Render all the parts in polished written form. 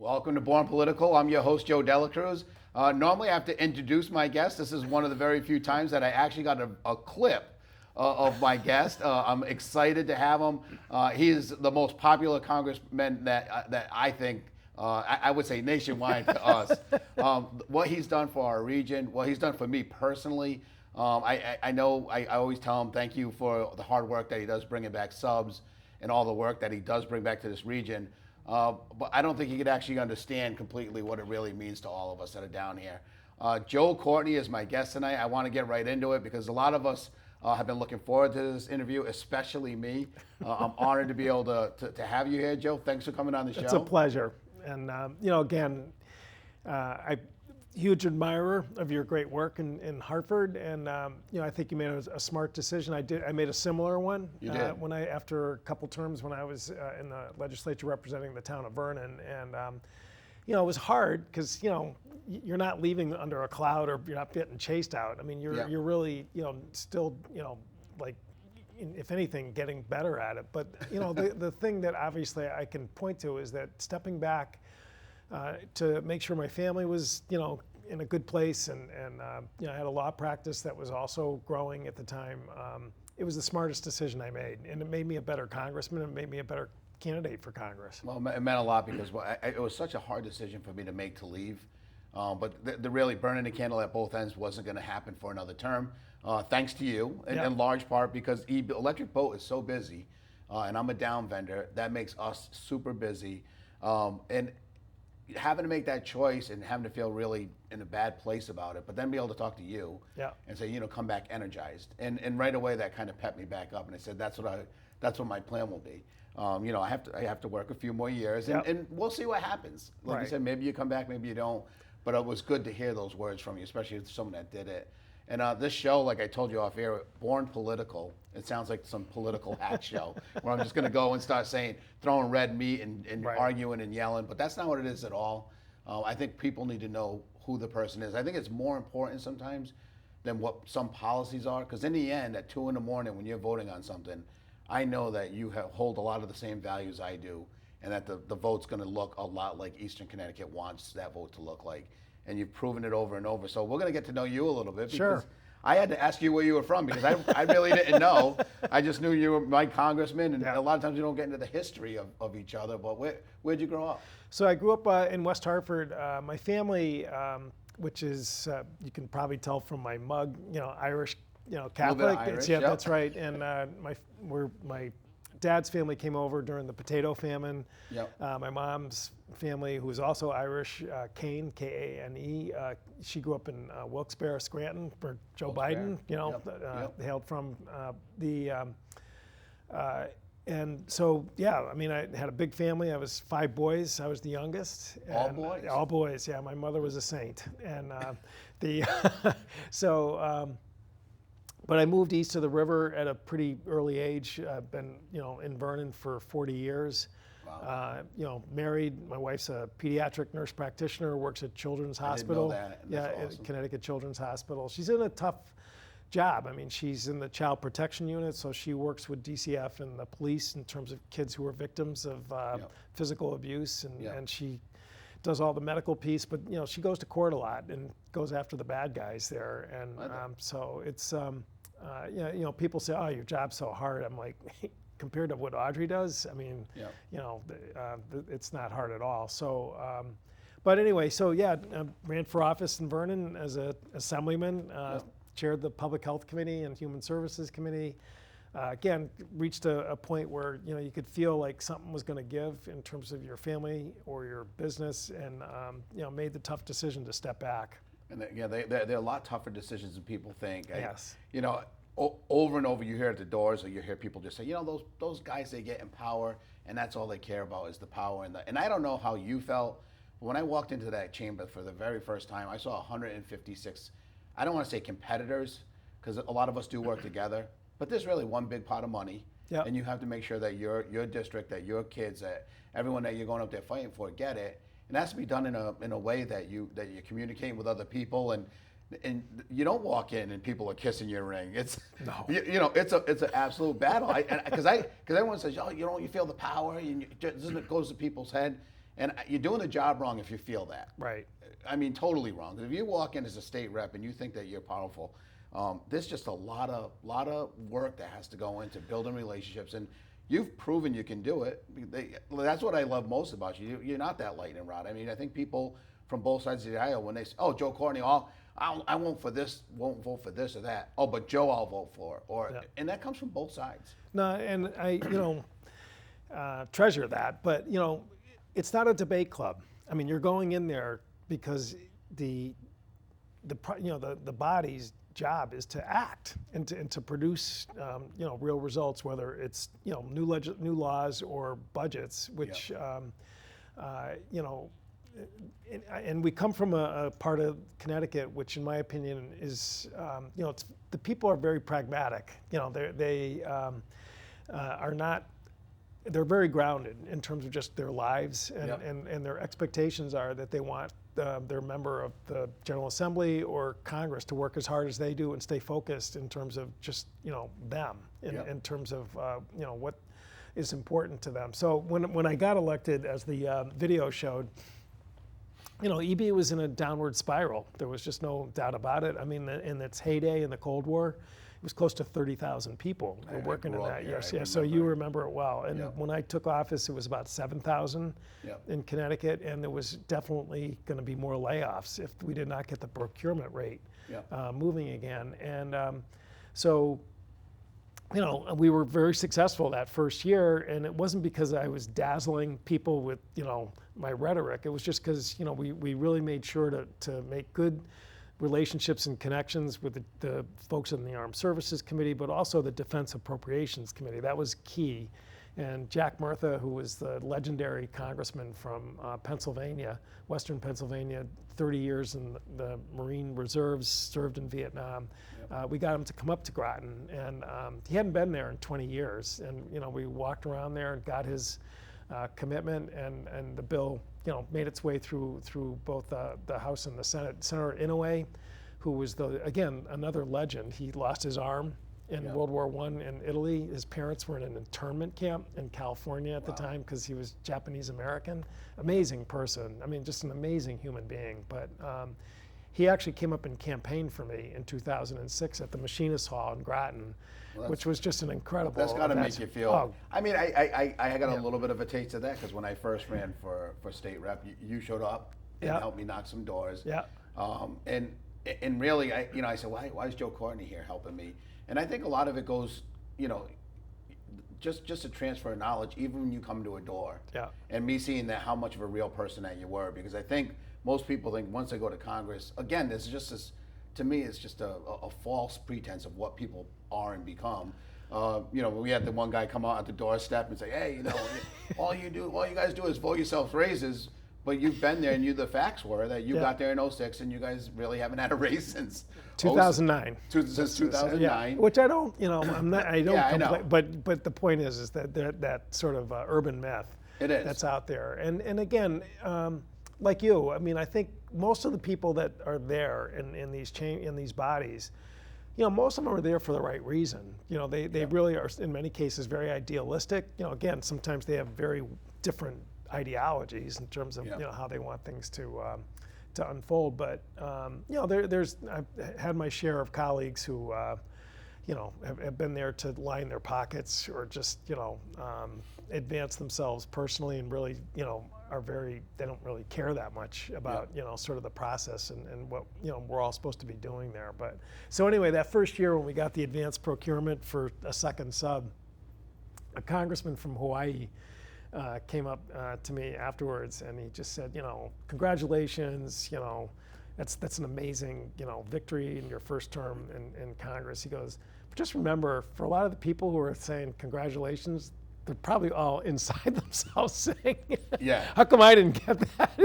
Welcome to Born Political. I'm your host, Joe Delacruz. Normally I have to introduce my guest. This is one of the very few times that I actually got a clip of my guest. I'm excited to have him. He is the most popular congressman that I think, I would say nationwide to us. What he's done for our region, what he's done for me personally. I know I always tell him thank you for the hard work that he does bringing back subs and all the work that he does bring back to this region. But I don't think he could actually understand completely what it really means to all of us that are down here. Joe Courtney is my guest tonight. I want to get right into it because a lot of us have been looking forward to this interview, especially me. I'm honored to be able to have you here, Joe. Thanks for coming on the show. It's a pleasure. And, again, I'm a huge admirer of your great work in Hartford. And, I think you made a smart decision. I made a similar one. You did? After a couple terms when I was in the legislature representing the town of Vernon. And, it was hard because, you're not leaving under a cloud or you're not getting chased out. I mean, you're really, still, like, if anything, getting better at it. But, the thing that obviously I can point to is that stepping back to make sure my family was, in a good place, and I had a law practice that was also growing at the time. It was the smartest decision I made, and it made me a better congressman. It made me a better candidate for Congress. Well, it meant a lot because it was such a hard decision for me to make to leave. But the really burning the candle at both ends wasn't going to happen for another term. Thanks to you, in large part because Electric Boat is so busy, and I'm a down vendor. That makes us super busy. And having to make that choice and having to feel really in a bad place about it, but then be able to talk to you and say, come back energized. And right away that kind of pepped me back up, and I said, that's what my plan will be. I have to work a few more years, and we'll see what happens. Like you said, maybe you come back, maybe you don't. But it was good to hear those words from you, especially as someone that did it. And this show, like I told you off air, Born Political, it sounds like some political hack show where I'm just going to go and start throwing red meat and arguing and yelling. But that's not what it is at all. I think people need to know who the person is. I think it's more important sometimes than what some policies are. Because in the end, at 2 a.m. when you're voting on something, I know that you hold a lot of the same values I do, and that the vote's going to look a lot like Eastern Connecticut wants that vote to look like. And you've proven it over and over. So we're going to get to know you a little bit. Because I had to ask you where you were from because I really didn't know. I just knew you were my congressman, and a lot of times you don't get into the history of each other. But where'd you grow up? So I grew up in West Hartford. My family, which is, you can probably tell from my mug, Irish, Catholic. Irish, that's right. And my dad's family came over during the potato famine. My mom's family, who was also Irish, Kane, Kane, she grew up in Wilkes-Barre, Scranton, where Joe Biden, hailed from. And so, I had a big family. I was 5 boys. I was the youngest. All boys? All boys, yeah. My mother was a saint. And but I moved east of the river at a pretty early age. I've been, in Vernon for 40 years. Wow. Married. My wife's a pediatric nurse practitioner, works at Children's Hospital. I didn't know that. That's awesome. At Connecticut Children's Hospital. She's in a tough job. I mean, she's in the child protection unit, so she works with DCF and the police in terms of kids who are victims of physical abuse, and she does all the medical piece, but she goes to court a lot and goes after the bad guys there, and so it's people say, "Oh, your job's so hard." I'm like, compared to what Audrey does, I mean, it's not hard at all. So, but anyway, ran for office in Vernon as an assemblyman. Chaired the Public Health Committee and Human Services Committee. Again, reached a point where you could feel like something was going to give in terms of your family or your business, and made the tough decision to step back. And they're a lot tougher decisions than people think. Yes. Over and over you hear at the doors, or you hear people just say, those guys, they get in power, and that's all they care about is the power. And I don't know how you felt, but when I walked into that chamber for the very first time, I saw 156. I don't want to say competitors, because a lot of us do work together, but there's really one big pot of money, and you have to make sure that your district, that your kids, that everyone that you're going up there fighting for get it. And it has to be done in a way that you're communicating with other people, and you don't walk in and people are kissing your ring. It's it's an absolute battle. Because everyone says, you feel the power, and it goes to people's head. And you're doing the job wrong if you feel that. Right. I mean, totally wrong. If you walk in as a state rep and you think that you're powerful, there's just a lot of work that has to go into building relationships, and you've proven you can do it. That's what I love most about you. You're not that lightning rod. I mean, I think people from both sides of the aisle, when they say, "Oh, Joe Courtney, I won't for this, won't vote for this or that." Oh, but Joe, I'll vote for, and that comes from both sides. No, and I, treasure that, but it's not a debate club. I mean, you're going in there because the body's job is to act and to produce real results, whether it's new laws or budgets, which and we come from a part of Connecticut, which in my opinion is the people are very pragmatic. They are not. They're very grounded in terms of just their lives, and their expectations are that they want their member of the General Assembly or Congress to work as hard as they do and stay focused in terms of just them, in terms of what is important to them. So when I got elected, as the video showed, EB was in a downward spiral. There was just no doubt about it. I mean, in its heyday in the Cold War, it was close to 30,000 people were working in that. Yes, yeah. So you remember it well. And when I took office, it was about 7,000 in Connecticut, and there was definitely going to be more layoffs if we did not get the procurement rate moving again. And so, we were very successful that first year, and it wasn't because I was dazzling people with my rhetoric. It was just because we really made sure to make good relationships and connections with the folks in the Armed Services Committee, but also the Defense Appropriations Committee. That was key. And Jack Murtha, who was the legendary congressman from Pennsylvania, Western Pennsylvania, 30 years in the Marine Reserves, served in Vietnam. We got him to come up to Groton, and he hadn't been there in 20 years. And we walked around there and got his commitment, and the bill made its way through both the House and the Senate. Senator Inouye, who was again another legend, he lost his arm in World War I in Italy. His parents were in an internment camp in California at the time because he was Japanese American. Amazing person. I mean, just an amazing human being. But he actually came up and campaigned for me in 2006 at the Machinist Hall in Groton, which was just an incredible. That's got to make you feel. Oh, I mean, I got a little bit of a taste of that because when I first ran for state rep, you showed up and helped me knock some doors. Yeah. And really, I said, why is Joe Courtney here helping me? And I think a lot of it goes, just to transfer knowledge, even when you come to a door. Yeah. And me seeing that how much of a real person that you were, because I think most people think once they go to Congress, again, this is just this. To me, it's just a false pretense of what people are and become. We had the one guy come out at the doorstep and say, "Hey, all you guys do is vote yourselves raises." But you've been there, and the facts were that you got there in 2006, and you guys really haven't had a raise since 2009. Since 2009. Yeah. Which I don't, I'm not. I don't. Yeah, I know. But the point is that that sort of urban myth that's out there, and again. Like you, I mean, I think most of the people that are there in these bodies, most of them are there for the right reason. They really are in many cases very idealistic. Again, sometimes they have very different ideologies in terms of how they want things to unfold. But I've had my share of colleagues who have been there to line their pockets or just advance themselves personally and really they don't really care that much about sort of the process and what we're all supposed to be doing there. But so anyway, that first year when we got the advanced procurement for a second sub, a congressman from Hawaii came up to me afterwards and he just said, congratulations, that's an amazing victory in your first term in Congress. He goes, but just remember, for a lot of the people who are saying congratulations, they're probably all inside themselves saying, how come I didn't get that?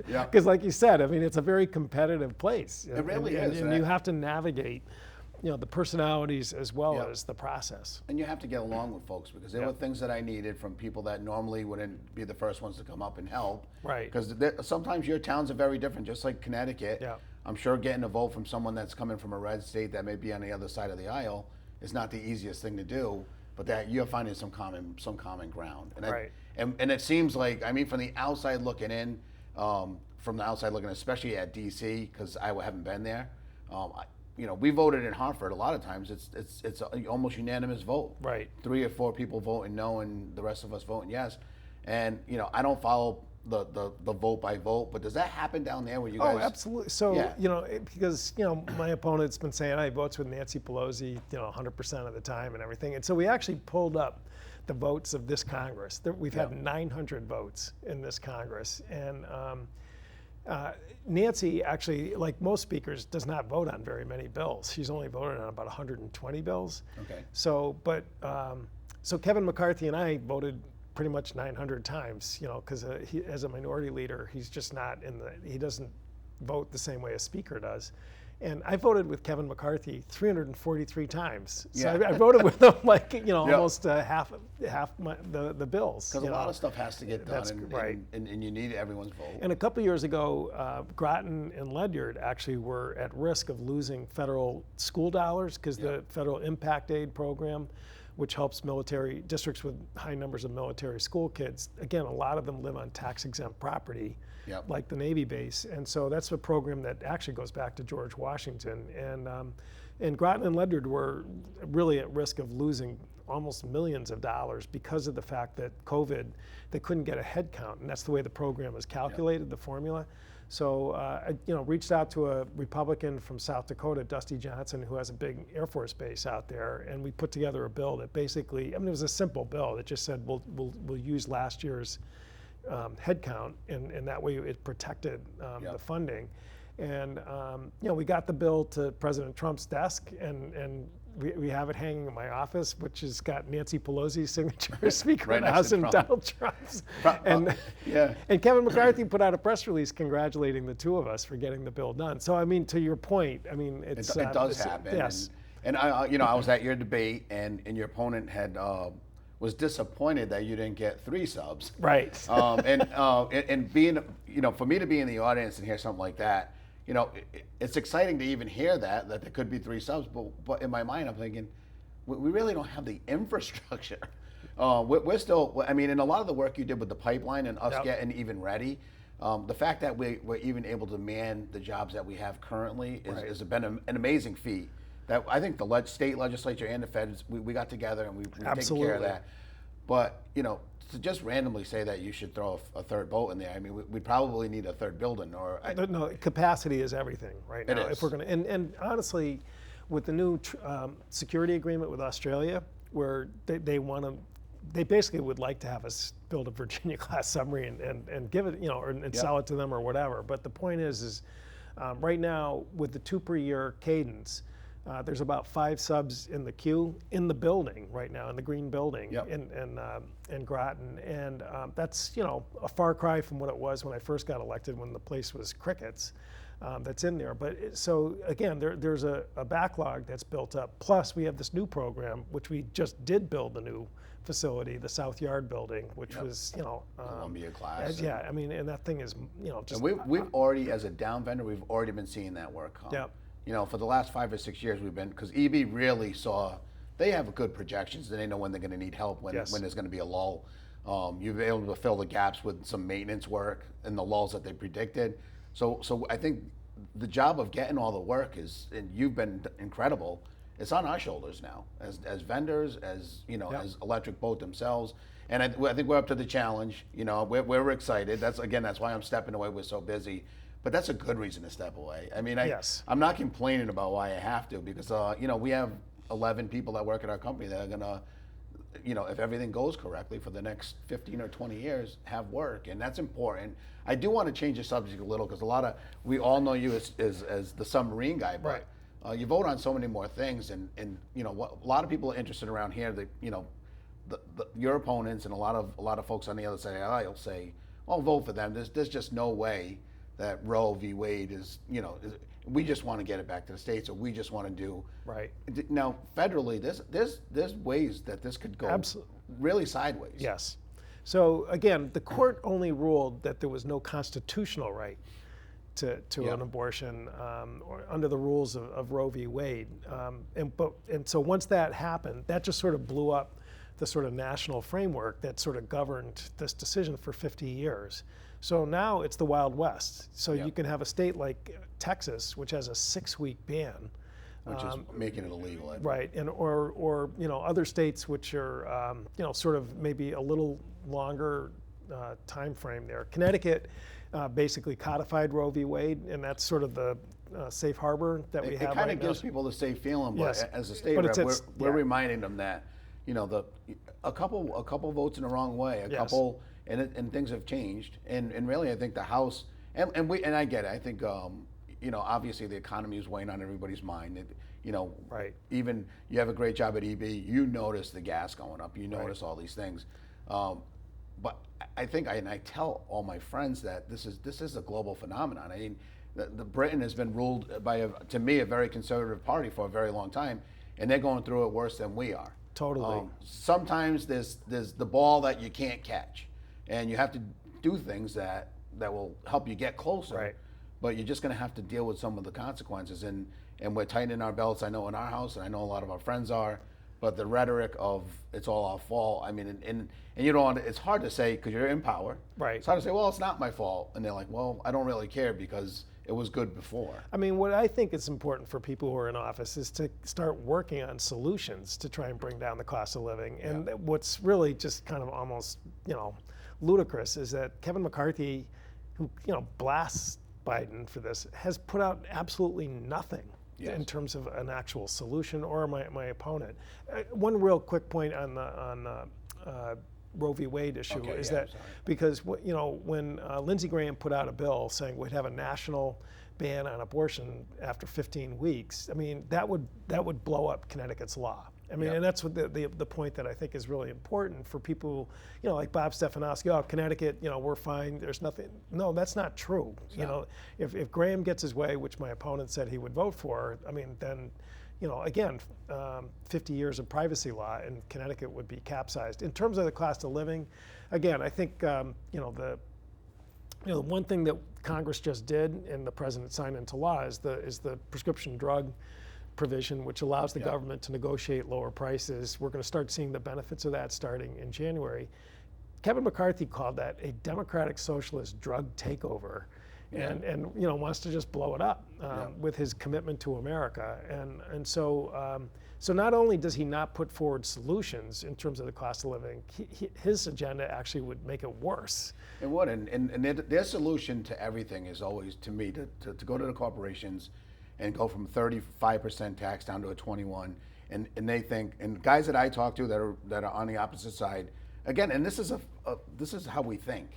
Because like you said, I mean, it's a very competitive place. It really is. And you have to navigate, the personalities as well as the process. And you have to get along with folks because there were things that I needed from people that normally wouldn't be the first ones to come up and help. Right. Because sometimes your towns are very different, just like Connecticut. Yeah. I'm sure getting a vote from someone that's coming from a red state that may be on the other side of the aisle is not the easiest thing to do. but that you're finding some common ground. And Right. And it seems like, I mean, from the outside looking in, especially at DC, because I haven't been there. We voted in Hartford. A lot of times, it's a almost unanimous vote. Right. 3 or 4 people voting no, and the rest of us voting yes. And I don't follow the vote by vote, but does that happen down there where you guys? Oh, absolutely. So, Yeah. because, my opponent's been saying, I votes with Nancy Pelosi, 100% of the time and everything. And so we actually pulled up the votes of this Congress. We've had 900 votes in this Congress. And Nancy actually, like most speakers, does not vote on very many bills. She's only voted on about 120 bills. Okay. So, so Kevin McCarthy and I voted pretty much 900 times, because as a minority leader, he's just not he doesn't vote the same way a speaker does. And I voted with Kevin McCarthy 343 times. So I voted with him almost half the bills. Because a lot of stuff has to get done, right. And you need everyone's vote. And a couple years ago, Groton and Ledyard actually were at risk of losing federal school dollars because the federal impact aid program, which helps military districts with high numbers of military school kids. Again, a lot of them live on tax-exempt property, like the Navy base. And so that's a program that actually goes back to George Washington. And Groton and Ledyard were really at risk of losing almost millions of dollars because of the fact that COVID, they couldn't get a head count. And that's the way the program is calculated, the formula. So I reached out to a Republican from South Dakota, Dusty Johnson, who has a big Air Force base out there, and we put together a bill that basically, it was a simple bill that just said we'll use last year's head count, and that way it protected the funding. And we got the bill to President Trump's desk, and we have it hanging in my office, which has got Nancy Pelosi's signature, Speaker of the House, and Donald Trump's. And Kevin McCarthy put out a press release congratulating the two of us for getting the bill done. So, to your point, it does happen. Yes. And I was at your debate, and your opponent was disappointed that you didn't get 3 subs. Right. And being, for me to be in the audience and hear something like that, it's exciting to even hear that there could be 3 subs, but in my mind I'm thinking, we really don't have the infrastructure. We're still, and a lot of the work you did with the pipeline and us getting even ready, the fact that we're even able to man the jobs that we have currently has been an amazing feat. That I think the state legislature and the feds, we got together and we've taken care of that. But, to just randomly say that you should throw a third boat in there, we'd probably need a third building. No, capacity is everything right now. It is. If we're going to, and honestly, with the new security agreement with Australia, where they basically would like to have us build a Virginia-class submarine and give it, and sell it to them or whatever. But the point is right now with the 2 per year cadence, there's about 5 subs in the queue in the building right now, in the green building in Groton. And that's, a far cry from what it was when I first got elected, when the place was crickets. That's in there. But so again, there's a backlog that's built up. Plus we have this new program, which we just did build the new facility, the South Yard building, which was, Columbia class. And that thing is, just. And we've already, as a down vendor, we've already been seeing that work come. For the last 5 or 6 years we've been, because EB really saw, they have good projections, and they know when they're going to need help, when there's going to be a lull. You've been able to fill the gaps with some maintenance work and the lulls that they predicted. So I think the job of getting all the work is, and you've been incredible, it's on our shoulders now, as vendors, as Electric Boat themselves. And I think we're up to the challenge. We're excited. That's why I'm stepping away. We're so busy. But that's a good reason to step away. I'm not complaining about why I have to, because we have 11 people that work at our company that are gonna, if everything goes correctly for the next 15 or 20 years, have work, and that's important. I do want to change the subject a little, because we all know you as the submarine guy, but you vote on so many more things, and what a lot of people are interested around here. Your opponents and a lot of folks on the other side of the aisle say, "Oh, vote for them." There's just no way that Roe v. Wade is, we just want to get it back to the states, or we just want to do. Right. Now, federally, there's ways that this could go really sideways. Yes. So again, the court only ruled that there was no constitutional right to an abortion or under the rules of Roe v. Wade. And so once that happened, that just sort of blew up the sort of national framework that sort of governed this decision for 50 years. So now it's the Wild West. So you can have a state like Texas, which has a 6-week ban, which is making it illegal. Right, and or other states which are sort of maybe a little longer time frame there. Connecticut basically codified Roe v. Wade, and that's sort of the safe harbor that we have right now. It kind of gives people the safe feeling, but yes. as a state rep, we're reminding them that a couple votes in the wrong way, couple, and things have changed, and really I think the House and I get it. I think obviously the economy is weighing on everybody's mind. Right. Even you have a great job at EB, you notice the gas going up, you notice all these things. But I think, and I tell all my friends that this is a global phenomenon. I mean, the Britain has been ruled by, to me, a very conservative party for a very long time, and they're going through it worse than we are. Totally. Sometimes there's the ball that you can't catch, and you have to do things that will help you get closer. Right. But you're just going to have to deal with some of the consequences, and we're tightening our belts. I know in our house, and I know a lot of our friends are. But the rhetoric of it's all our fault. I mean, and it's hard to say because you're in power. Right. It's hard to say, well, it's not my fault. And they're like, well, I don't really care because it was good before. I mean, what I think is important for people who are in office is to start working on solutions to try and bring down the cost of living. And what's really just kind of almost, ludicrous is that Kevin McCarthy, who, blasts Biden for this, has put out absolutely nothing. Yes. In terms of an actual solution or my opponent. One real quick point on the Roe v. Wade issue is that because when Lindsey Graham put out a bill saying we'd have a national ban on abortion after 15 weeks, I mean that would blow up Connecticut's law. I mean, and that's what the point that I think is really important for people, like Bob Stefanowski. Oh, Connecticut, we're fine. There's nothing. No, that's not true. If Graham gets his way, which my opponent said he would vote for, I mean, then, again, 50 years of privacy law in Connecticut would be capsized. In terms of the cost of living, again, I think the one thing that Congress just did and the president signed into law is the prescription drug provision, which allows the government to negotiate lower prices. We're going to start seeing the benefits of that starting in January. Kevin McCarthy called that a democratic socialist drug takeover, and wants to just blow it up with his commitment to America. And so not only does he not put forward solutions in terms of the cost of living, his agenda actually would make it worse. It would, and their solution to everything is always, to me, to go to the corporations and go from 35% tax down to a 21%, and they think, and guys that I talk to that are on the opposite side, again, and this is how we think,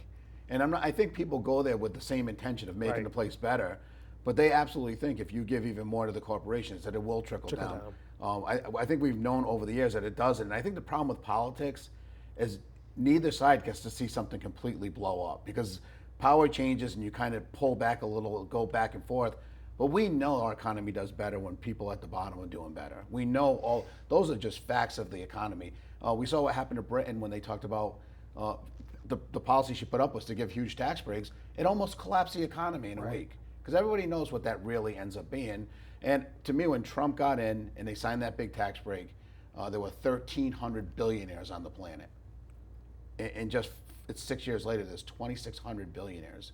and I think people go there with the same intention of making the place better, but they absolutely think if you give even more to the corporations that it will trickle down. I think we've known over the years that it doesn't, and I think the problem with politics is neither side gets to see something completely blow up because power changes and you kind of pull back a little, go back and forth. But we know our economy does better when people at the bottom are doing better. We know those are just facts of the economy. We saw what happened to Britain when they talked about the policy she put up was to give huge tax breaks. It almost collapsed the economy in a week because everybody knows what that really ends up being. And to me, when Trump got in and they signed that big tax break, there were 1,300 billionaires on the planet. And just it's 6 years later, there's 2,600 billionaires.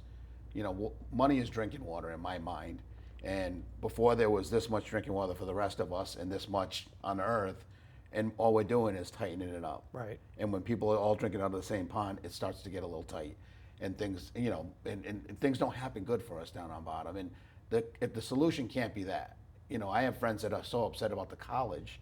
Money is drinking water in my mind. And before there was this much drinking water for the rest of us and this much on earth, and all we're doing is tightening it up. Right. And when people are all drinking out of the same pond, it starts to get a little tight. And things, and things don't happen good for us down on bottom. And if the solution can't be that. I have friends that are so upset about the college,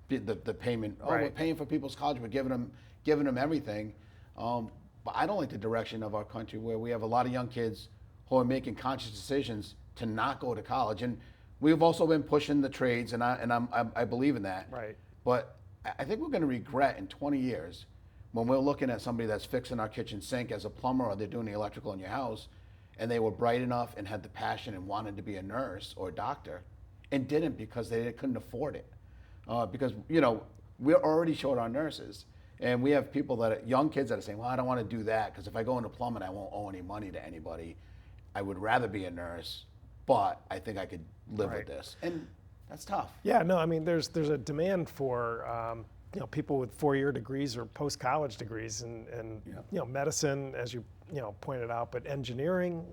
the payment. Oh, we're paying for people's college, we're giving them everything. But I don't like the direction of our country where we have a lot of young kids who are making conscious decisions to not go to college, and we've also been pushing the trades, and I believe in that. Right. But I think we're going to regret in 20 years when we're looking at somebody that's fixing our kitchen sink as a plumber, or they're doing the electrical in your house, and they were bright enough and had the passion and wanted to be a nurse or a doctor, and didn't because they couldn't afford it. Because we're already short on nurses, and we have people young kids that are saying, well, I don't want to do that because if I go into plumbing, I won't owe any money to anybody. I would rather be a nurse. But I think I could live with this, and that's tough. Yeah, no, I mean, there's a demand for people with 4-year degrees or post-college degrees, and medicine, as you pointed out, but engineering,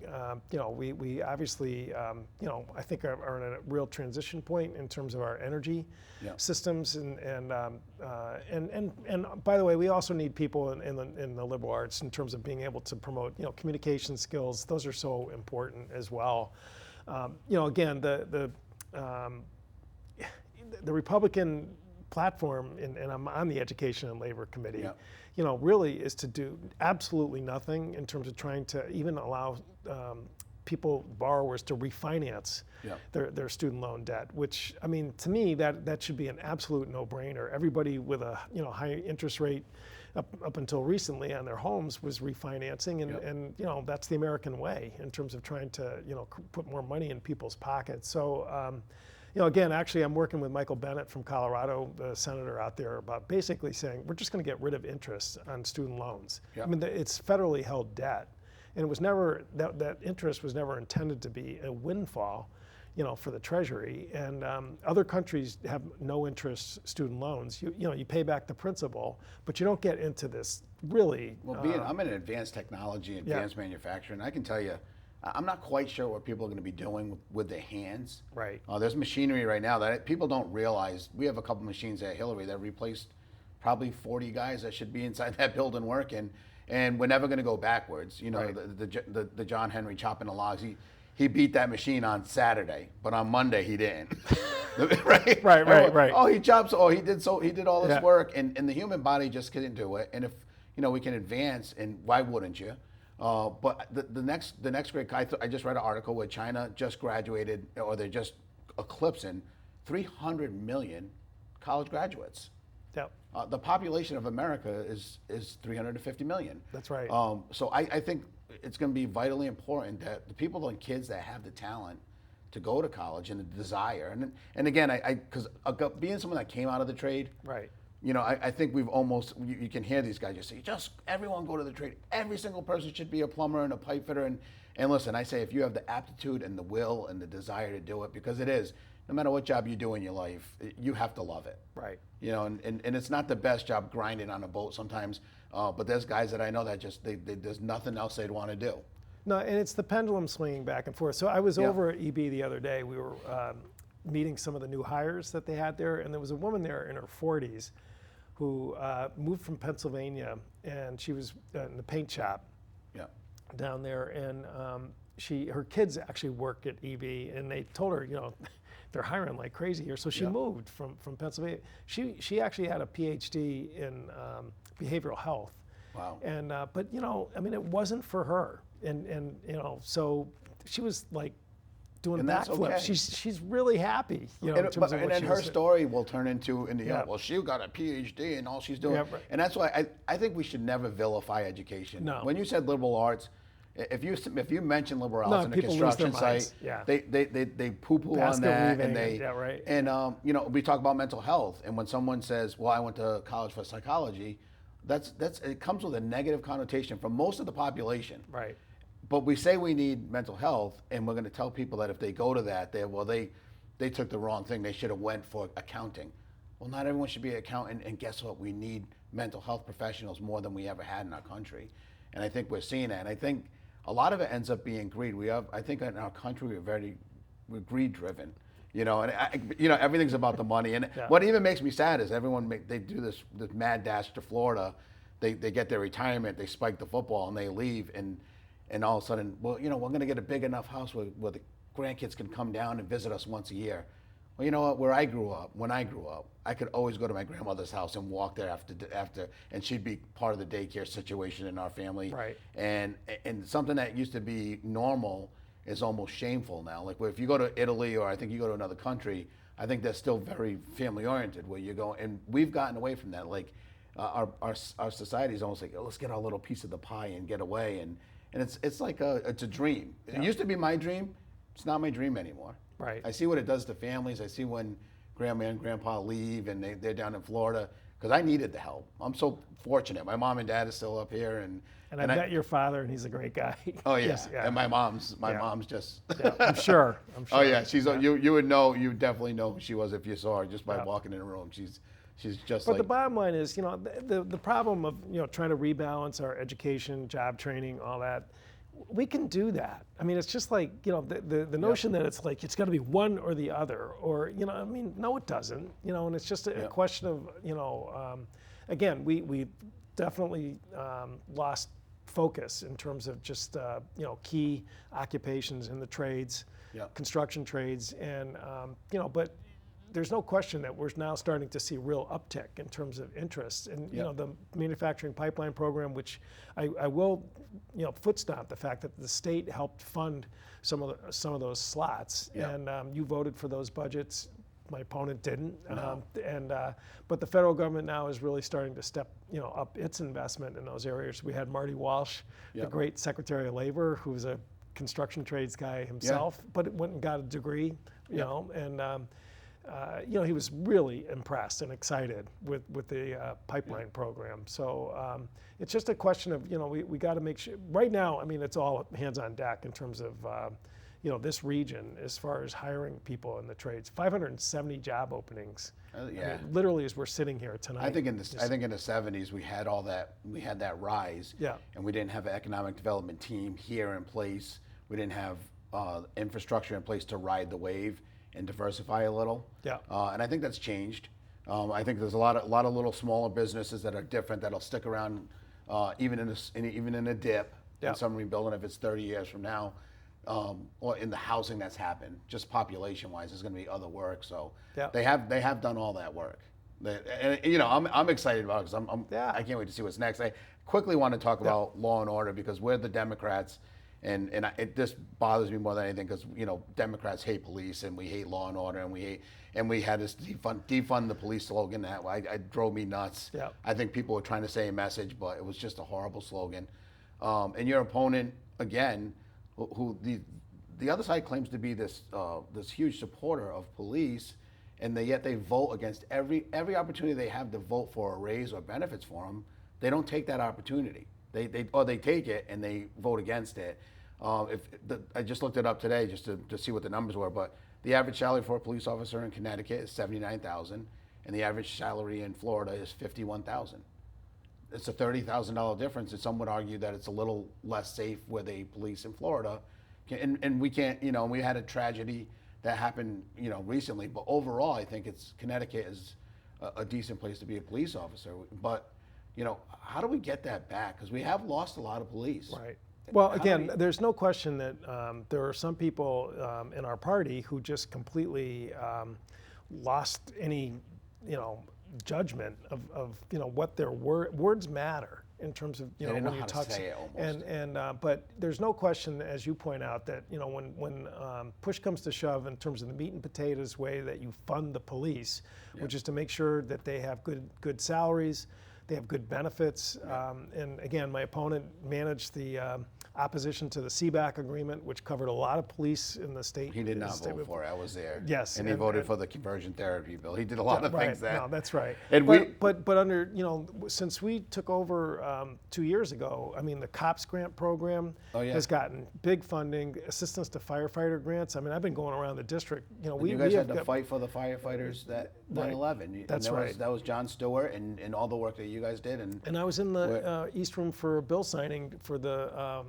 we obviously, I think are in a real transition point in terms of our energy systems, and by the way, we also need people in the liberal arts in terms of being able to promote, communication skills. Those are so important as well. Again, the Republican platform, and I'm on the Education and Labor Committee, really is to do absolutely nothing in terms of trying to even allow borrowers to refinance their student loan debt, which, I mean, to me, that should be an absolute no-brainer. Everybody with a high interest rate up until recently on their homes was refinancing, and that's the American way in terms of trying to put more money in people's pockets. So again, actually, I'm working with Michael Bennet from Colorado, the senator out there, about basically saying we're just going to get rid of interest on student loans. I mean, it's federally held debt, and it was never that interest was never intended to be a windfall, for the Treasury. And other countries have no interest student loans. You pay back the principal, but you don't get into this really. Well, I'm in advanced technology, advanced manufacturing. I can tell you, I'm not quite sure what people are going to be doing with their hands. Right. There's machinery right now that people don't realize. We have a couple machines at Hillary that replaced probably 40 guys that should be inside that building working, and we're never going to go backwards. The John Henry chopping the logs. He beat that machine on Saturday, but on Monday he didn't. Right. Oh, he chops. Oh, he did all this work, and the human body just couldn't do it. And if we can advance, and why wouldn't you? But the next great guy, I just read an article where China just graduated, or they're just eclipsing 300 million college graduates. Yep. The population of America is 350 million. That's right. So I think it's going to be vitally important that the people and kids that have the talent to go to college and the desire, and again, because being someone that came out of the trade, right. I think we've almost, you can hear these guys just say, just everyone go to the trade. Every single person should be a plumber and a pipe fitter. And listen, I say, if you have the aptitude and the will and the desire to do it, because it is, no matter what job you do in your life, you have to love it. Right. And it's not the best job grinding on a boat sometimes, but there's guys that I know that just, there's nothing else they'd want to do. No, and it's the pendulum swinging back and forth. So I was over at EB the other day. We were meeting some of the new hires that they had there, and there was a woman there in her 40s who moved from Pennsylvania, and she was in the paint shop down there, and her kids actually work at EB, and they told her, they're hiring like crazy here. So she moved from Pennsylvania. She actually had a PhD in behavioral health. Wow. And but it wasn't for her, and so she was like doing backflips. Okay. She's really happy, in terms of what and then her story will turn into well, she got a PhD and all she's doing. Right. And that's why I think we should never vilify education. No. When you said liberal arts, if you mention liberal arts in a construction site, they poo-poo on that, and we talk about mental health, and when someone says, well, I went to college for psychology, that's it comes with a negative connotation for most of the population. Right. But we say we need mental health, and we're going to tell people that if they go to that, they took the wrong thing. They should have went for accounting. Well, not everyone should be an accountant, and guess what? We need mental health professionals more than we ever had in our country, and I think we're seeing that. And I think a lot of it ends up being greed. I think in our country we're greed-driven. And everything's about the money. And what even makes me sad is they do this mad dash to Florida. They get their retirement, they spike the football, and they leave, and all of a sudden, well, we're going to get a big enough house where the grandkids can come down and visit us once a year. Well, you know what? When I grew up, I could always go to my grandmother's house and walk there after, and she'd be part of the daycare situation in our family. Right. And something that used to be normal is almost shameful now. Like if you go to Italy, or I think you go to another country, I think they're still very family oriented where you go, and we've gotten away from that. Like our society is almost like, let's get our little piece of the pie and get away, and it's like it's a dream. It used to be my dream. It's not my dream anymore. Right. I see what it does to families. I see when grandma and grandpa leave and they're down in Florida, because I needed the help. I'm so fortunate. My mom and dad are still up here, and I met your father, and he's a great guy. Oh yeah, and my mom's just. I'm sure. Oh yeah, she's. You would know. You definitely know who she was if you saw her just by walking in the room. she's just But like. the bottom line is, the problem of, trying to rebalance our education, job training, all that, we can do that. I mean, it's just like, the notion that it's like, it's got to be one or the other, or, I mean, no, it doesn't, and it's just a question of, again, we definitely lost focus in terms of just, key occupations in the trades, construction trades, and, but there's no question that we're now starting to see real uptick in terms of interest. And the manufacturing pipeline program, which I will foot stomp the fact that the state helped fund some of those slots, and you voted for those budgets. My opponent didn't, but the federal government now is really starting to step up its investment in those areas. We had Marty Walsh, the great Secretary of Labor, who was a construction trades guy himself, but went and got a degree, and he was really impressed and excited with the pipeline program. So it's just a question of, we got to make sure, right now, I mean, it's all hands on deck in terms of, this region as far as hiring people in the trades. 570 job openings. I mean, literally as we're sitting here tonight. I think in the 70s we had all that, we had that rise. Yeah. And we didn't have an economic development team here in place. We didn't have infrastructure in place to ride the wave and diversify a little. Yeah. And I think that's changed. I think there's a lot of little smaller businesses that are different that'll stick around even in a dip in some rebuilding if it's 30 years from now. Or in the housing that's happened, just population-wise, there's going to be other work. So they have done all that work. I'm excited about it because I can't wait to see what's next. I quickly want to talk about law and order because we're the Democrats. And this bothers me more than anything because Democrats hate police and we hate law and order and we had this defund the police slogan that I drove me nuts. Yeah. I think people were trying to say a message, but it was just a horrible slogan. And your opponent again, who the other side claims to be this huge supporter of police, and yet they vote against every opportunity they have to vote for a raise or benefits for them. They don't take that opportunity. They take it and they vote against it. I just looked it up today just to see what the numbers were, but the average salary for a police officer in Connecticut is $79,000, and the average salary in Florida is $51,000. It's a $30,000 difference, and some would argue that it's a little less safe where they police in Florida, and we can't, we had a tragedy that happened, recently, but overall, I think Connecticut is a decent place to be a police officer, but. How do we get that back? Because we have lost a lot of police. Right. Well, again, there's no question that there are some people in our party who just completely lost any, judgment of what their words matter in terms of when you talk. Say it almost. But there's no question, as you point out, that when push comes to shove in terms of the meat and potatoes way that you fund the police, which is to make sure that they have good salaries. They have good benefits. And again, my opponent managed the opposition to the CBAC agreement, which covered a lot of police in the state. He did not vote for it. I was there. Yes. And he voted for the conversion therapy bill. He did a lot of things that. No, that's right. And but under, since we took over 2 years ago, I mean, the COPS grant program has gotten big funding, assistance to firefighter grants. I mean, I've been going around the district. You guys had to fight for the firefighters that 9/11. That's right. That was John Stewart and all the work that you guys did. And I was in the East Room for a bill signing for the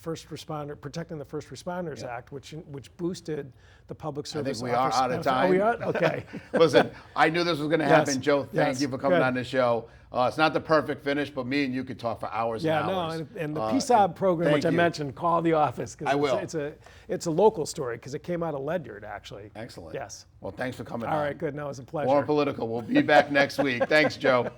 Protecting the First Responders Act, which boosted the public service. I think we are out of time. Oh, we are? Okay. Listen, I knew this was going to happen, Joe. Thank you for coming Good. On the show. It's not the perfect finish, but me and you could talk for hours and hours. And the PSAB program, which I mentioned, call the office. I will. It's a local story because it came out of Ledyard, actually. Excellent. Yes. Well, thanks for coming on. All right, good. No, it was a pleasure. More political. We'll be back next week. Thanks, Joe.